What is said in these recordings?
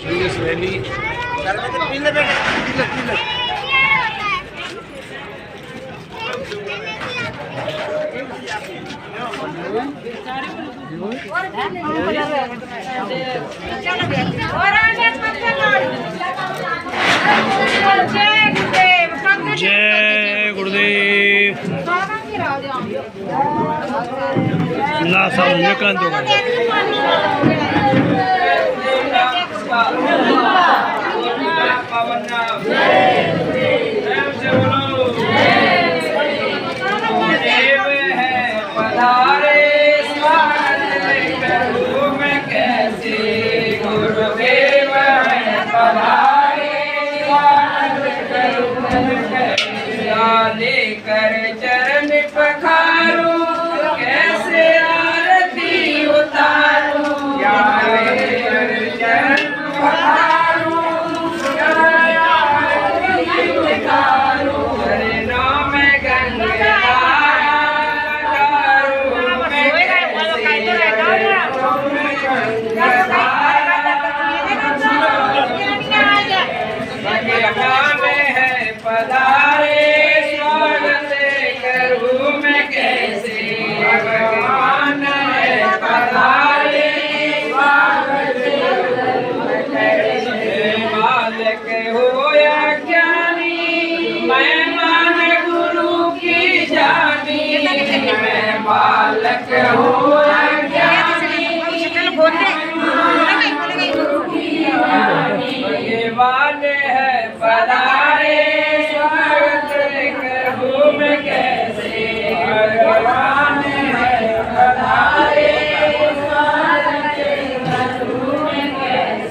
Rally जय गुरुदेव ना सब निकलन तो लेकर चरण पखारू कैसे आरती उतारू लेकर चरण पखारू उतारू हरे नाम गंगा पधारे स्वागत करूं मैं कैसे भगवान है पधारे स्वागत करूं कैसे बालक हो या ज्ञानी मैं मान गुरु की जानी मैं बालक हो या ज्ञानी भगवान है पधारे कैसे भगवान है पधारे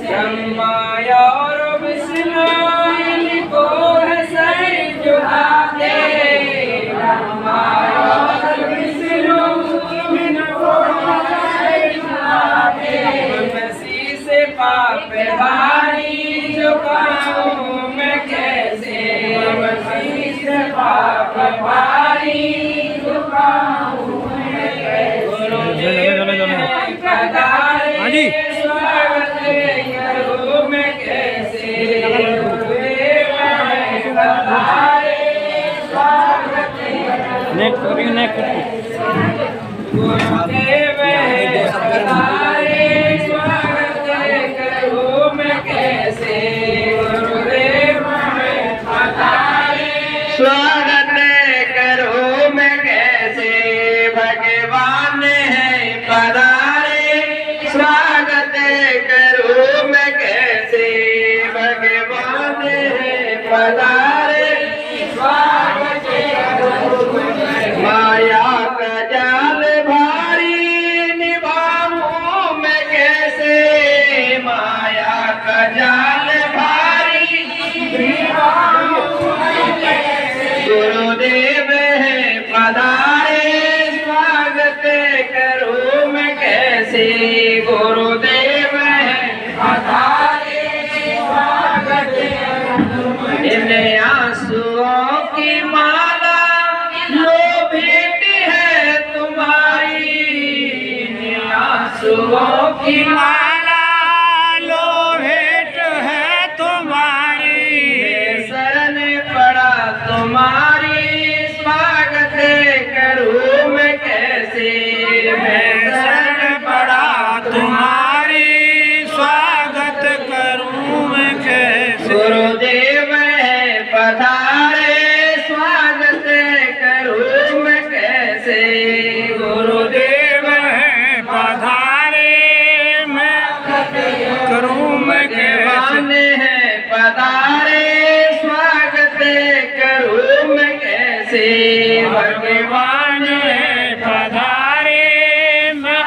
ब्रह्मा और विष्णु इनको है सर झुकाते ब्रह्मा और विष्णु इनको है सर झुकाते मसी से पाप भारी झुकाऊं मैं कैसे मसी से पाप भारी झुकाऊं मैं कैसे स्वागत करूं मैं कैसे गुरुदेव पधारे स्वागत गुरुदेव पधारे स्वागत करूं मैं कैसे गुरुदेव पधारे स्वागत करो मैं कैसे भगवान है पधारे स्वागत करो मैं कैसे भगवान है पधारे स्वागत करो माया का जाल भारी निभाऊं मैं कैसे माया का जाल भारी निभाऊं गुरुदेव है पधारे स्वागत करूं मैं कैसे गुरुदेव है पधारे स्वागत इन आंसुओं की माला लो भेंट है तुम्हारी इन आंसुओं की माला लो भेंट है तुम्हारी शरण पड़ा तुम्हारी स्वागत करूं मैं कैसे मैं शरण पड़ा तुम्हारी स्वागत करूं मैं कैसे गुरुदेव है पधारे स्वागत करूं मैं कैसे गुरुदेव है पधारे मैं करूं मैं कैसे है पधारे स्वागत करूं मैं कैसे भगवान है पधारे मैं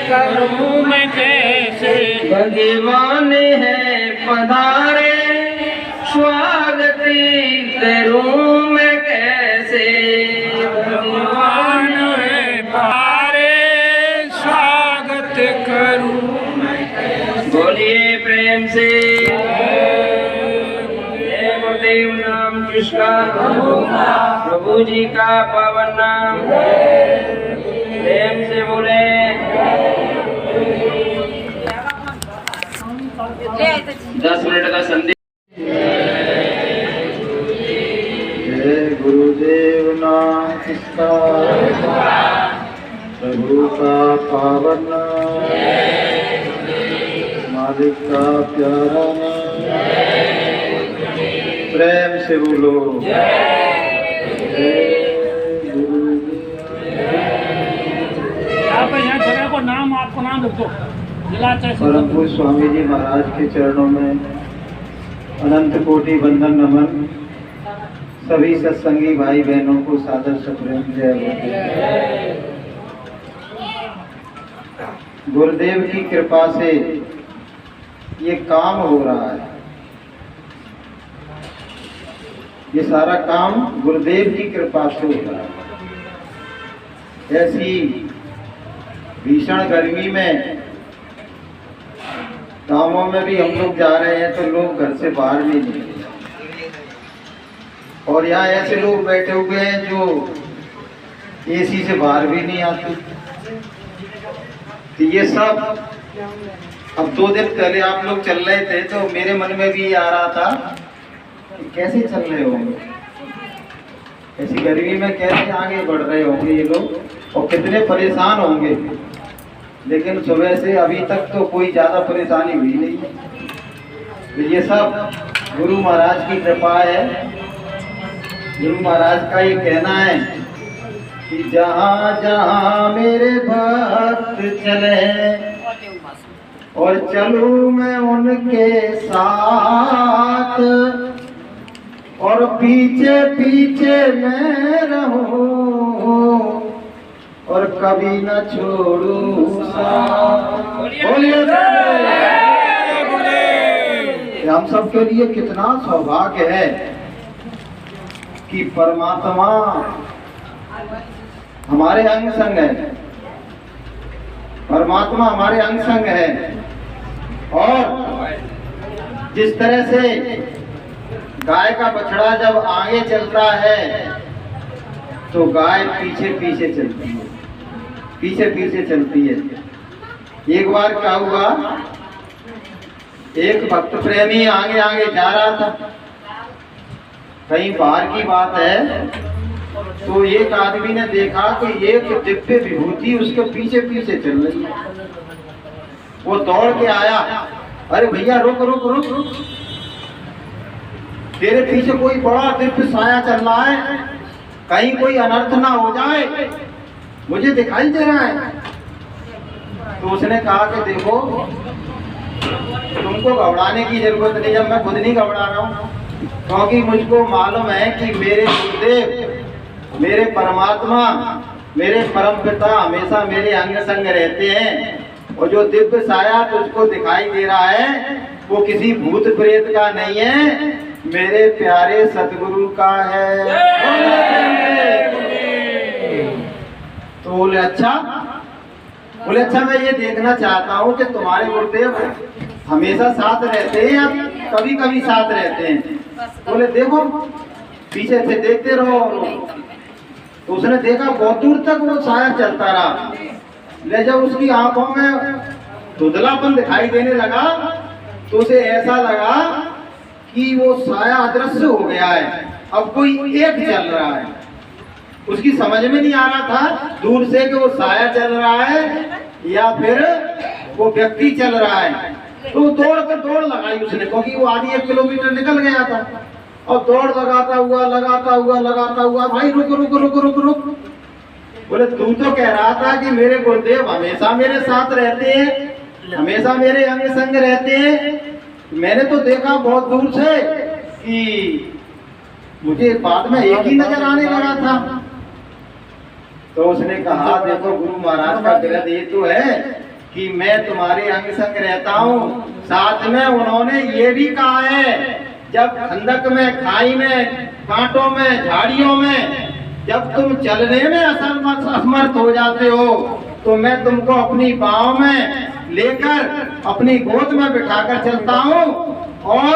करूं मैं कैसे भगवान है पधारे स्वागत करूं मैं कैसे भगवान है पधारे स्वागत करूं मैं कैसे बोलिए प्रेम से देव नाम जिसका प्रभु जी का पावन नाम प्रेम से बोले 10 मिनट का संदेश। जय गुरुदेव नाम किसका प्रभु का पावन मालिक का प्यारा प्रेम से बोलो जय यहाँ जगह को नाम आपको नाम रख दो। परम पूज्य स्वामी जी महाराज के चरणों में अनंत कोटि वंदन नमन। सभी सत्संगी भाई बहनों को सादर सप्रेम जय गुरुदेव। गुरुदेव की कृपा से ये काम हो रहा है। ये सारा काम गुरुदेव की कृपा से हो रहा है। ऐसी भीषण गर्मी में गाँवों में भी हम लोग जा रहे हैं तो लोग घर से बाहर नहीं निकले, और यहाँ ऐसे लोग बैठे हुए हैं जो एसी से बाहर भी नहीं आते। तो ये सब अब 2 दिन पहले आप लोग चल रहे थे तो मेरे मन में भी आ रहा था कि कैसे चल रहे होंगे, ऐसी गर्मी में कैसे आगे बढ़ रहे होंगे ये लोग, और कितने परेशान होंगे। लेकिन सुबह से अभी तक तो कोई ज़्यादा परेशानी हुई नहीं है। तो ये सब गुरु महाराज की कृपा है। गुरु महाराज का ये कहना है कि जहाँ जहाँ मेरे भक्त चले और चलूँ मैं उनके साथ, और पीछे पीछे मैं रहूं और कभी न छोड़ूं साथ। बोलिए हम सबके लिए कितना सौभाग्य है कि परमात्मा हमारे अंग संग है। परमात्मा हमारे अंग संग है। और जिस तरह से गाय का बछड़ा जब आगे चलता है तो गाय पीछे पीछे चलती है, पीछे पीछे चलती है। एक बार क्या हुआ, एक भक्त प्रेमी आगे आगे जा रहा था, कहीं बाहर की बात है, तो एक आदमी ने देखा कि एक दिव्य विभूति उसके पीछे पीछे चल रही है। वो दौड़ के आया, अरे भैया रुक रुक रुक रुक, तेरे पीछे कोई बड़ा दिव्य साया चल रहा है, कहीं कोई अनर्थ ना हो जाए, मुझे दिखाई दे रहा है। तो उसने कहा कि देखो तुमको घबराने की जरूरत नहीं है, मैं खुद नहीं घबरा रहा हूँ, क्योंकि मुझको मालूम है कि मेरे गुरुदेव, मेरे परमात्मा, मेरे परम पिता हमेशा मेरे अंग संग रहते हैं। और जो दिव्य साया तुझको दिखाई दे रहा है वो किसी भूत प्रेत का नहीं है, मेरे प्यारे सतगुरु का है। तो बोले अच्छा, मैं ये देखना चाहता हूँ कि तुम्हारे गुरुदेव हमेशा साथ रहते हैं या कभी कभी साथ रहते हैं। बोले देखो पीछे से देखते रहो। तो उसने देखा बहुत दूर तक वो साया चलता रहा, ले जब उसकी आंखों में धुंधलापन दिखाई देने लगा तो उसे ऐसा लगा कि वो साया अदृश्य हो गया है, अब कोई एक चल रहा है। उसकी समझ में नहीं आ रहा था दूर से कि वो साया चल रहा है या फिर वो व्यक्ति चल रहा है। तो दौड़ लगाई उसने, क्योंकि वो आधी 1 किलोमीटर निकल गया था, और दौड़ लगाता हुआ भाई रुक रुक रुक रुक रुक। बोले तू तो कह रहा था कि मेरे गुरुदेव हमेशा मेरे साथ रहते हैं, हमेशा मेरे अंग संग रहते हैं। मैंने तो देखा बहुत दूर से कि मुझे बाद में एक ही नजर आने लगा था। तो उसने कहा देखो गुरु महाराज का विरध ये तो है कि मैं तुम्हारे अंग संग रहता हूँ, साथ में उन्होंने ये भी कहा है जब खंदक में, खाई में, कांटों में, झाड़ियों में जब तुम चलने में असमर्थ हो जाते हो तो मैं तुमको अपनी बाहों में लेकर अपनी गोद में बिठाकर चलता हूँ और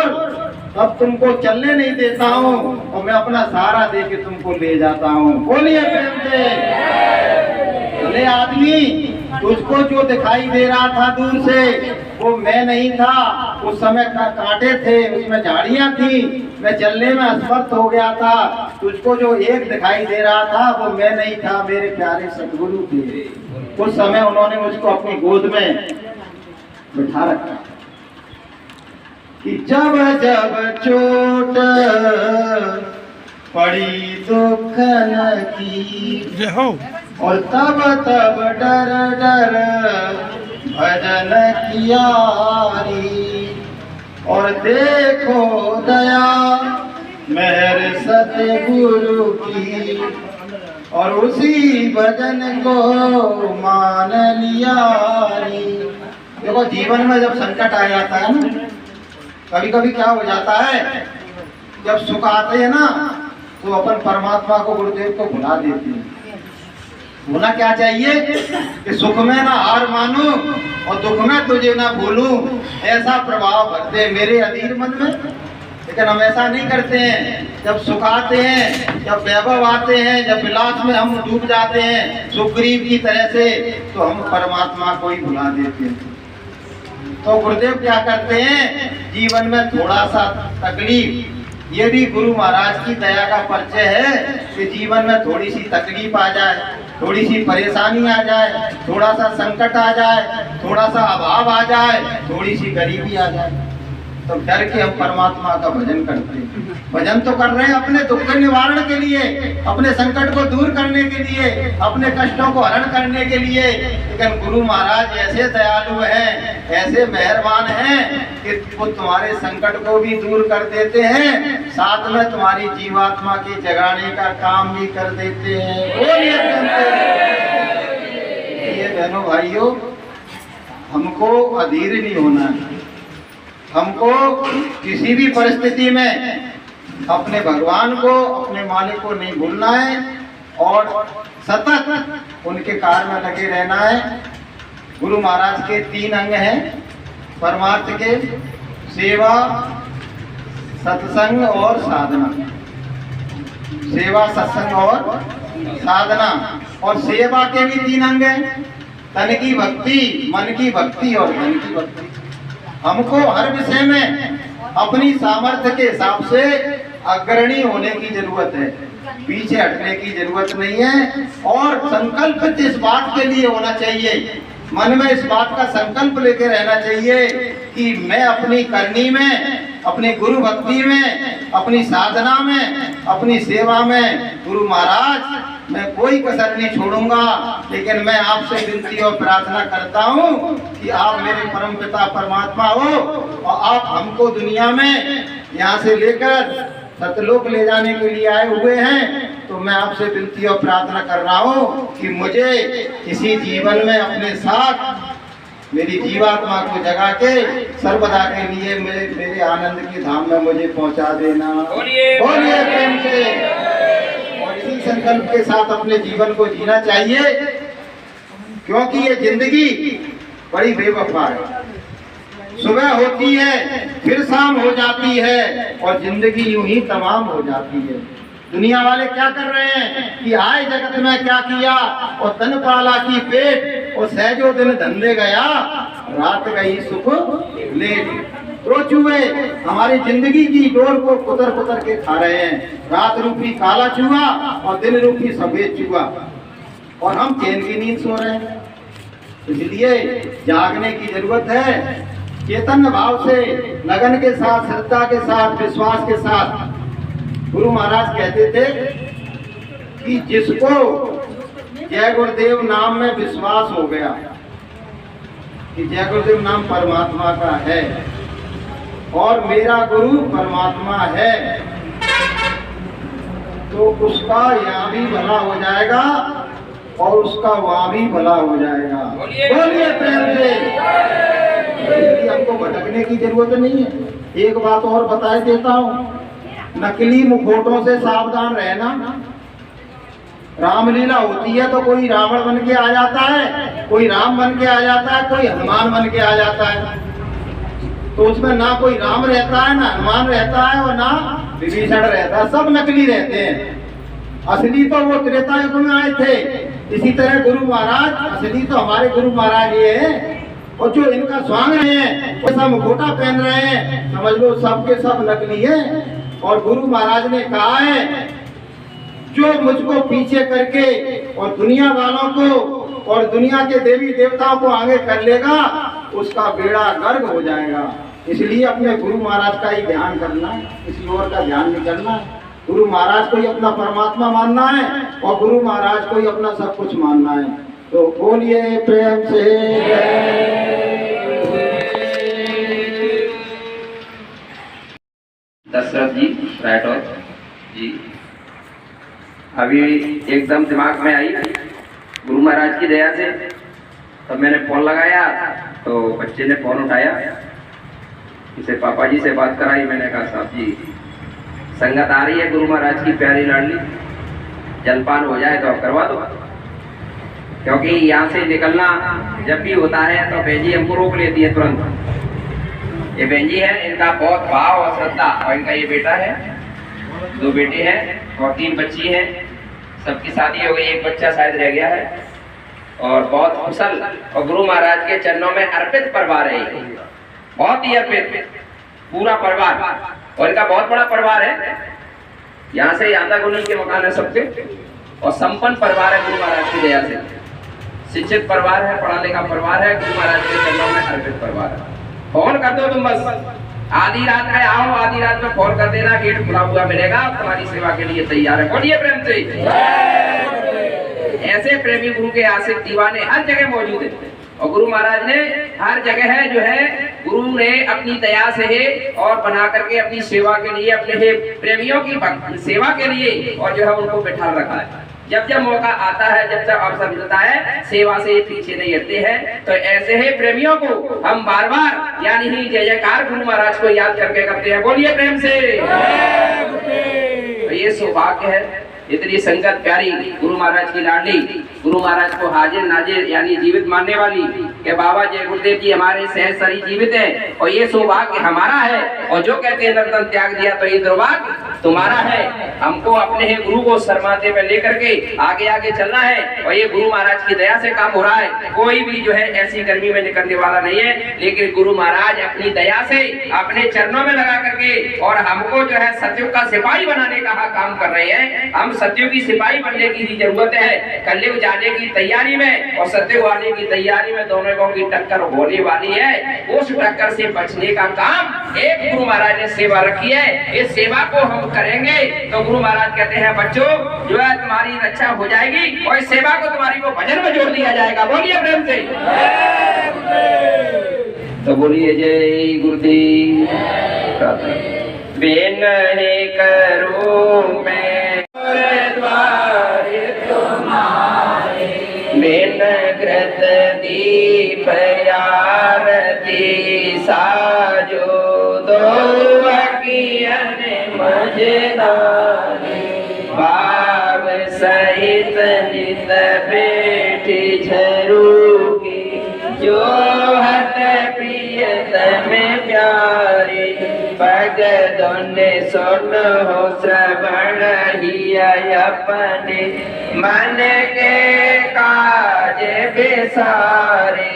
अब तुमको चलने नहीं देता हूँ और मैं अपना सहारा दे के तुमको ले जाता हूँ। बोलिए प्रेम से। भले आदमी तुझको जो दिखाई दे रहा था दूर से वो मैं नहीं था। उस समय कांटे थे, उसमें झाड़ियां थी, मैं चलने में असमर्थ हो गया था। तुझको जो एक दिखाई दे रहा था वो मैं नहीं था, मेरे प्यारे सतगुरु थे। उस समय उन्होंने मुझको अपनी गोद में बिठा रखा कि जब जब चोट पड़ी दुखन की और तब तब डर डर भजन किया री। और देखो दया मेहर सतगुरु की और उसी भजन को मान लिया री। देखो जीवन में जब संकट आ जाता है ना, कभी कभी क्या हो जाता है, जब सुख आते हैं ना तो अपन परमात्मा को, गुरुदेव को भुला देते हैं। होना क्या चाहिए कि सुख में ना हार मानूं और दुख में तुझे ना भूलूं, ऐसा प्रभाव भरते मेरे अधीर मन में। लेकिन हम ऐसा नहीं करते हैं। जब सुख आते हैं, जब वैभव आते हैं, जब विलास में हम डूब जाते हैं सुग्रीव की तरह से, तो हम परमात्मा को ही भुला देते हैं। तो गुरुदेव क्या करते हैं, जीवन में थोड़ा सा तकलीफ, ये भी गुरु महाराज की दया का परिचय है कि जीवन में थोड़ी सी तकलीफ आ जाए, थोड़ी सी परेशानी आ जाए, थोड़ा सा संकट आ जाए, थोड़ा सा अभाव आ जाए, थोड़ी सी गरीबी आ जाए, तो डर के हम परमात्मा का भजन करते हैं। भजन तो कर रहे हैं अपने दुख के निवारण के लिए, अपने संकट को दूर करने के लिए, अपने कष्टों को हरण करने के लिए। लेकिन गुरु महाराज ऐसे दयालु हैं, ऐसे मेहरबान हैं कि वो तुम्हारे संकट को भी दूर कर देते हैं, साथ में तुम्हारी जीवात्मा की जगाने का काम भी कर देते हैं। ये बहनों भाइयों, हमको अधीर नहीं होना है। हमको किसी भी परिस्थिति में अपने भगवान को, अपने मालिक को नहीं भूलना है और सतत उनके कार्य में लगे रहना है। गुरु महाराज के 3 अंग हैं परमार्थ के, सेवा, सत्संग और साधना। सेवा, सत्संग और साधना। और सेवा के भी 3 अंग हैं, तन की भक्ति, मन की भक्ति और धन की भक्ति। हमको हर विषय में अपनी सामर्थ्य के हिसाब से अग्रणी होने की जरूरत है, पीछे हटने की जरूरत नहीं है। और संकल्प इस बात के लिए होना चाहिए, मन में इस बात का संकल्प लेके रहना चाहिए कि मैं अपनी करनी में, अपनी गुरु भक्ति में, अपनी साधना में, अपनी सेवा में, गुरु महाराज मैं कोई कसर नहीं छोड़ूंगा। लेकिन मैं आपसे विनती और प्रार्थना करता हूँ कि आप मेरे परम पिता परमात्मा हो और आप हमको दुनिया में यहाँ से लेकर सतलोक ले जाने के लिए आए हुए हैं। तो मैं आपसे विनती और प्रार्थना कर रहा हूँ कि मुझे इसी जीवन में अपने साथ मेरी जीवात्मा को जगा के सर्वदा के लिए मेरे आनंद के धाम में मुझे पहुँचा देना। बोलिए प्रेम से। और इसी संकल्प के साथ अपने जीवन को जीना चाहिए, क्योंकि ये जिंदगी बड़ी बेवफा है। सुबह होती है फिर शाम हो जाती है और जिंदगी यूं ही तमाम हो जाती है। दुनिया वाले क्या कर रहे हैं कि आए जगत में क्या किया और तन पाला की पेट और सहजो दिन धंधे गया, रात गई सुख लेट। दो चूहे हमारी जिंदगी की डोर को कुतर कुतर के खा रहे हैं, रात रूपी काला चूहा और दिन रूपी सफेद चूहा, और हम चैन की नींद सो रहे हैं। इसलिए जागने की जरूरत है। चैतन्य भाव से, लगन के साथ, श्रद्धा के साथ, विश्वास के साथ। गुरु महाराज कहते थे कि जिसको जय गुरुदेव नाम में विश्वास हो गया कि जय गुरुदेव नाम परमात्मा का है और मेरा गुरु परमात्मा है, तो उसका यहाँ भी भला हो जाएगा और उसका वहाँ भी भला हो जाएगा। बोलिए प्रेम से। हमको भटकने की जरूरत नहीं है। एक बात और बताए देता हूँ, नकली मुखौटों से सावधान रहना। रामलीला होती है तो कोई रावण बन के आ जाता है, कोई राम बन के आ जाता है, कोई हनुमान बन के आ जाता है। तो उसमें ना कोई राम रहता है, ना हनुमान रहता है और ना विभीषण रहता है, सब नकली रहते हैं। असली तो वो त्रेता युग में आए थे, इसी तरह गुरु महाराज असली तो हमारे गुरु महाराज ये है, और जो इनका स्वांग रहे हैं वो सब मुखोटा पहन रहे हैं, समझ लो सब के सब नकली है। और गुरु महाराज ने कहा है जो मुझको पीछे करके और दुनिया वालों को और दुनिया के देवी देवताओं को आगे कर लेगा उसका बेड़ा गर्क हो जाएगा। इसलिए अपने गुरु महाराज का ही ध्यान करना है, किसी और का ध्यान नहीं करना है। गुरु महाराज को ही अपना परमात्मा मानना है और गुरु महाराज को ही अपना सब कुछ मानना है। तो बोलिए प्रेम से। दशरथ जी राठौर जी, अभी एकदम दिमाग में आई गुरु महाराज की दया से, तब मैंने फोन लगाया तो बच्चे ने फोन उठाया, इसे पापा जी से बात कराई। मैंने कहा साहब जी संगत आ रही है गुरु महाराज की प्यारी लाडली, जलपान हो जाए तो आप करवा दो, क्योंकि यहाँ से निकलना जब भी होता है तो बहन जी हमको रोक लेती है तुरंत। ये बहन जी है, इनका बहुत भाव और श्रद्धा, और इनका ये बेटा है, 2 बेटे हैं और 3 बच्ची हैं, सबकी शादी हो गई, एक बच्चा शायद रह गया है, और बहुत कुशल और गुरु महाराज के चरणों में अर्पित परिवार है, बहुत ही अर्पित पूरा परिवार, और इनका बहुत बड़ा परिवार है। यहाँ से यहाँ तक उन्हीं के मकान है सबके, और संपन्न परिवार है गुरु महाराज की दया से, शिक्षित परिवार है, पढ़ा लिखा परिवार है, गुरु महाराज के चरणों में अर्पित परिवार है। फोन कर दो तुम, बस आधी रात में आओ, आधी रात में फोन कर देना, गेट खुला हुआ मिलेगा, तुम्हारी सेवा के लिए तैयार है। बोलिए प्रेम से। ऐसे प्रेमी गुरु के आशिक दीवाने हर जगह मौजूद है, और गुरु महाराज ने हर जगह है जो है गुरु ने अपनी दया से है और बना करके अपनी सेवा के लिए, अपने प्रेमियों की सेवा के लिए, और जो है उनको बिठा रखा है। जब जब मौका आता है, जब जब अवसर मिलता है, सेवा से पीछे नहीं हटते हैं। तो ऐसे ही प्रेमियों को हम बार बार यानी ही जय जयकार गुरु महाराज को याद करके करते हैं। बोलिए प्रेम से। तो ये सौभाग्य है, इतनी संगत प्यारी गुरु महाराज की लाडली, गुरु महाराज को हाजिर नाजिर यानी जीवित मानने वाली कि बाबा जय गुरुदेव जी हमारे सहज शरीर जीवित है, और ये सौभाग्य हमारा है। और जो कहते हैं नर्तन त्याग दिया तो ये दुर्भाग्य तुम्हारा है। हमको अपने ही गुरु को शर्माते पे लेकर के आगे आगे चलना है, और ये गुरु महाराज की दया से काम हो रहा है। कोई भी जो है ऐसी गर्मी में निकलने वाला नहीं है, लेकिन गुरु महाराज अपनी दया से अपने चरणों में लगा करके और हमको जो है सत्युग का सिपाही बनाने का काम कर रहे हैं। हम सत्युग की सिपाही बनने की भी जरूरत है। कलयुग जाने की तैयारी में और सत्युग आने की तैयारी में दोनों की टक्कर होने वाली है। उस टक्कर से बचने का काम एक गुरु महाराज ने सेवा रखी है। इस सेवा को हम करेंगे तो गुरु महाराज कहते हैं बच्चों जो है तुम्हारी रक्षा हो जाएगी, और इस सेवा को तुम्हारी को भजन में जोड़ दिया जाएगा। बोलिए प्रेम से। तो बोलिए जय गुरुदेव। बिन ही करूं मैं द्वारे तुम्हारे, बिन कृत दीप आरती साजो दो अकियन मजेदार, भाव सहित नित बैठी झरूकी, जो हत प्रियतम प्यारे, पग दोने सुन हो श्रवण ही अपने, मन के काज बिसारे,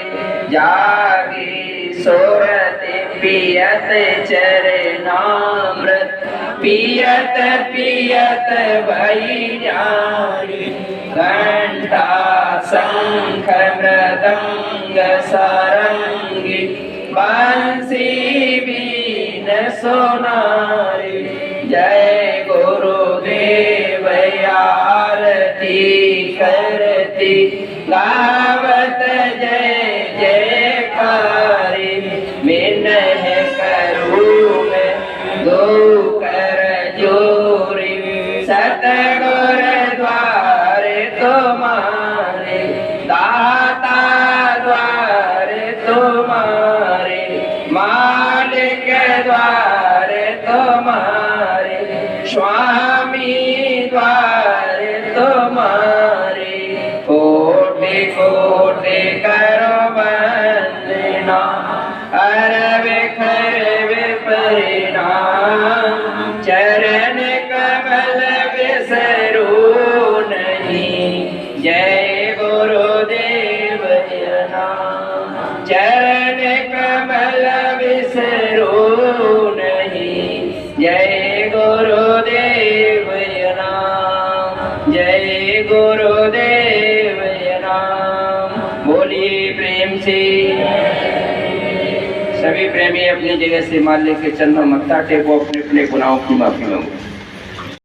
जागी सोरत पियत चरणामृत, पियत पियत भई जानी, घंटा शंख मृदंग सारंगी, बंसी बीन सोनारी, जय गुरुदेव आरती करती, गावत जय जयकारी, मिन्नह करूं मैं दो कर जोरी, सतगुर द्वारे तुम्हारे, दाता द्वारे तुम्हारे, मालिक द्वारे तुम्हारे, स्वामी द्वारे तुम्हारे, कोटि को चरण कमल विसरो नहीं। जय गुरुदेव नाम, जय गुरुदेव नाम। बोलिए प्रेम से। सभी प्रेमी अपनी जगह से मान लेके चंद्र मत्था टेको, अपने अपने गुनाहों की माफी मांगो।